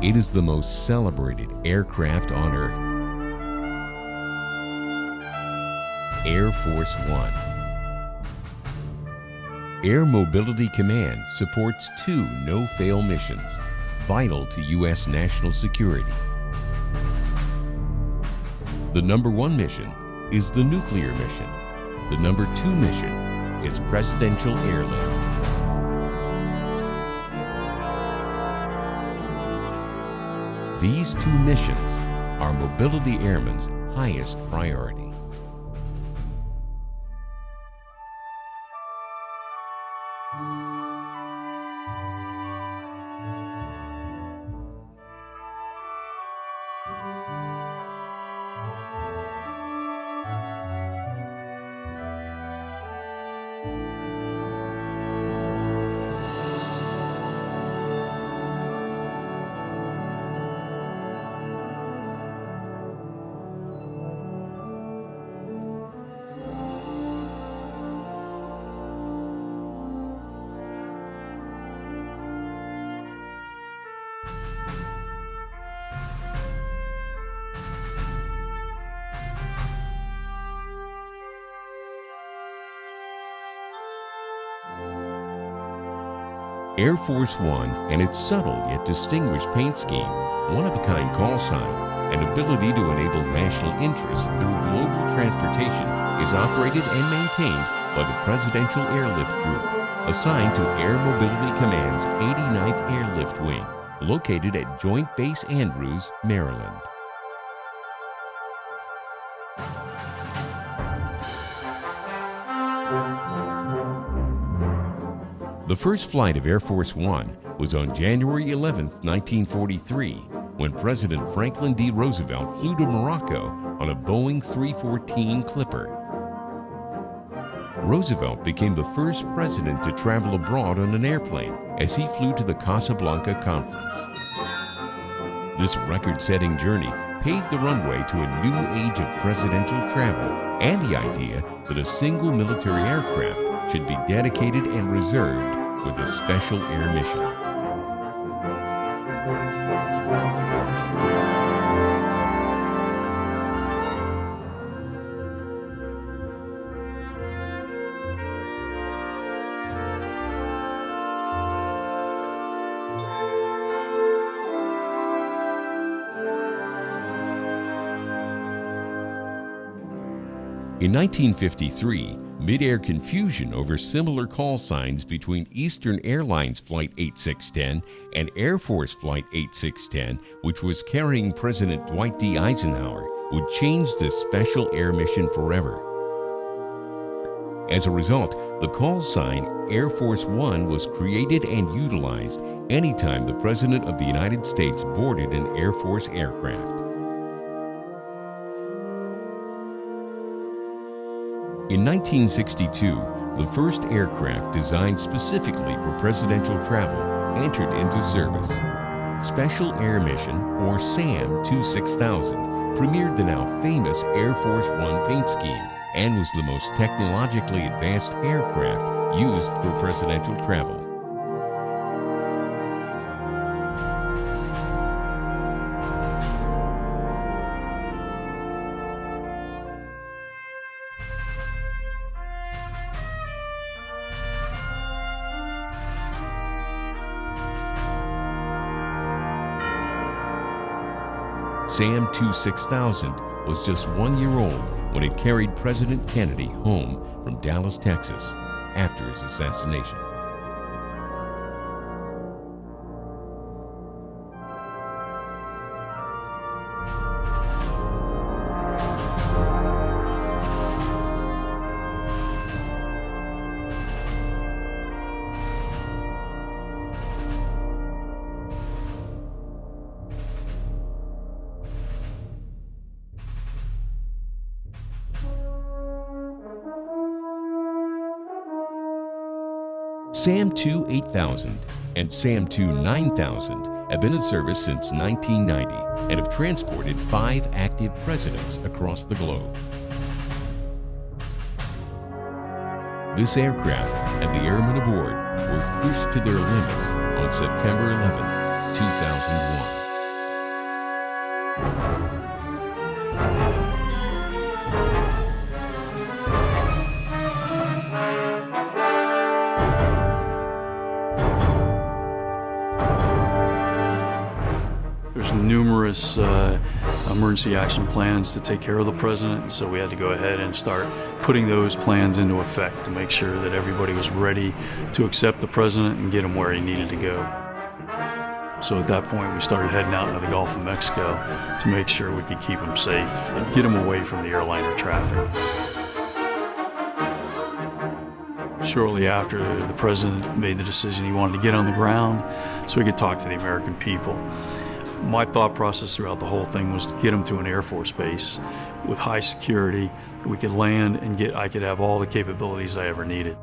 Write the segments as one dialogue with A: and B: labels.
A: It is the most celebrated aircraft on Earth. Air Force One. Air Mobility Command supports 2 no-fail missions, vital to U.S. national security. The number 1 mission is the nuclear mission. The number 2 mission is presidential airlift. These 2 missions are Mobility Airmen's highest priority. Air Force One and its subtle yet distinguished paint scheme, one-of-a-kind call sign, and ability to enable national interest through global transportation is operated and maintained by the Presidential Airlift Group, assigned to Air Mobility Command's 89th Airlift Wing, located at Joint Base Andrews, Maryland. The first flight of Air Force One was on January 11, 1943, when President Franklin D. Roosevelt flew to Morocco on a Boeing 314 Clipper. Roosevelt became the first president to travel abroad on an airplane as he flew to the Casablanca Conference. This record-setting journey paved the runway to a new age of presidential travel and the idea that a single military aircraft should be dedicated and reserved with a special air mission. In 1953, mid-air confusion over similar call signs between Eastern Airlines Flight 8610 and Air Force Flight 8610, which was carrying President Dwight D. Eisenhower, would change this special air mission forever. As a result, the call sign Air Force One was created and utilized anytime the President of the United States boarded an Air Force aircraft. In 1962, the first aircraft designed specifically for presidential travel entered into service. Special Air Mission, or SAM 26000, premiered the now famous Air Force One paint scheme and was the most technologically advanced aircraft used for presidential travel. SAM 26000 was just 1 year old when it carried President Kennedy home from Dallas, Texas, after his assassination. SAM 2 8000 and SAM 2 9000 have been in service since 1990 and have transported 5 active presidents across the globe. This aircraft and the airmen aboard were pushed to their limits on September 11, 2001.
B: There's numerous emergency action plans to take care of the president, so we had to go ahead and start putting those plans into effect to make sure that everybody was ready to accept the president and get him where he needed to go. So at that point, we started heading out into the Gulf of Mexico to make sure we could keep him safe and get him away from the airliner traffic. Shortly after, the president made the decision he wanted to get on the ground so he could talk to the American people. My thought process throughout the whole thing was to get him to an Air Force base with high security that we could land and I could have all the capabilities I ever needed.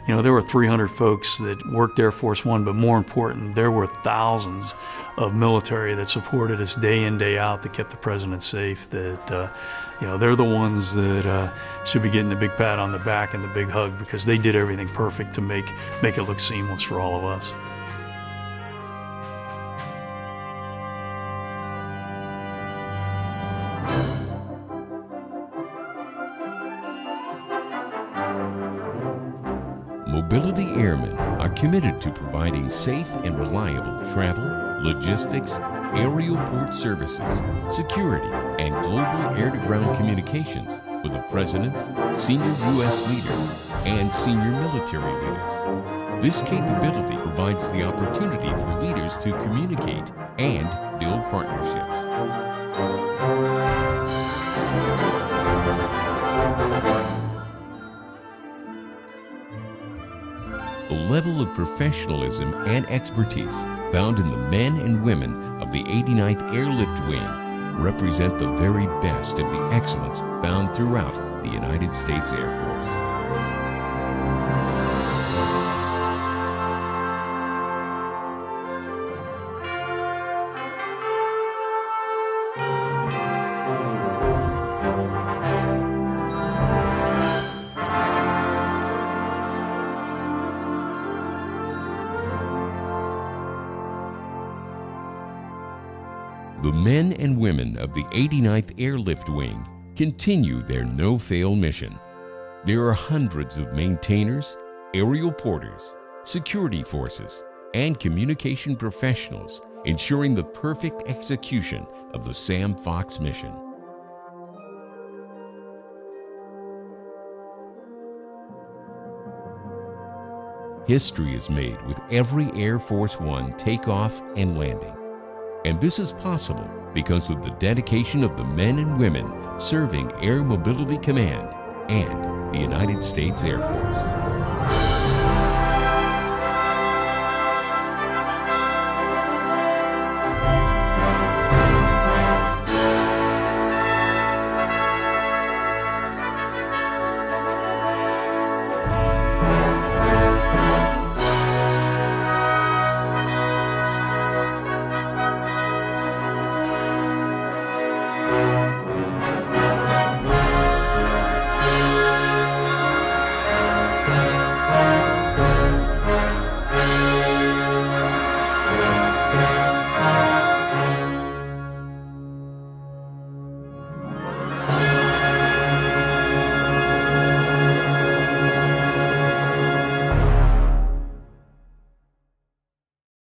B: You know, there were 300 folks that worked Air Force One, but more important, there were thousands of military that supported us day in, day out, that kept the president safe, that, you know, they're the ones that should be getting the big pat on the back and the big hug, because they did everything perfect to make it look seamless for all of us.
A: Mobility Airmen are committed to providing safe and reliable travel, logistics, aerial port services, security, and global air-to-ground communications for the President, senior U.S. leaders, and senior military leaders. This capability provides the opportunity for leaders to communicate and build partnerships. The level of professionalism and expertise found in the men and women of the 89th Airlift Wing represent the very best of the excellence found throughout the United States Air Force. The men and women of the 89th Airlift Wing continue their no-fail mission. There are hundreds of maintainers, aerial porters, security forces, and communication professionals ensuring the perfect execution of the Sam Fox mission. History is made with every Air Force One takeoff and landing. And this is possible because of the dedication of the men and women serving Air Mobility Command and the United States Air Force.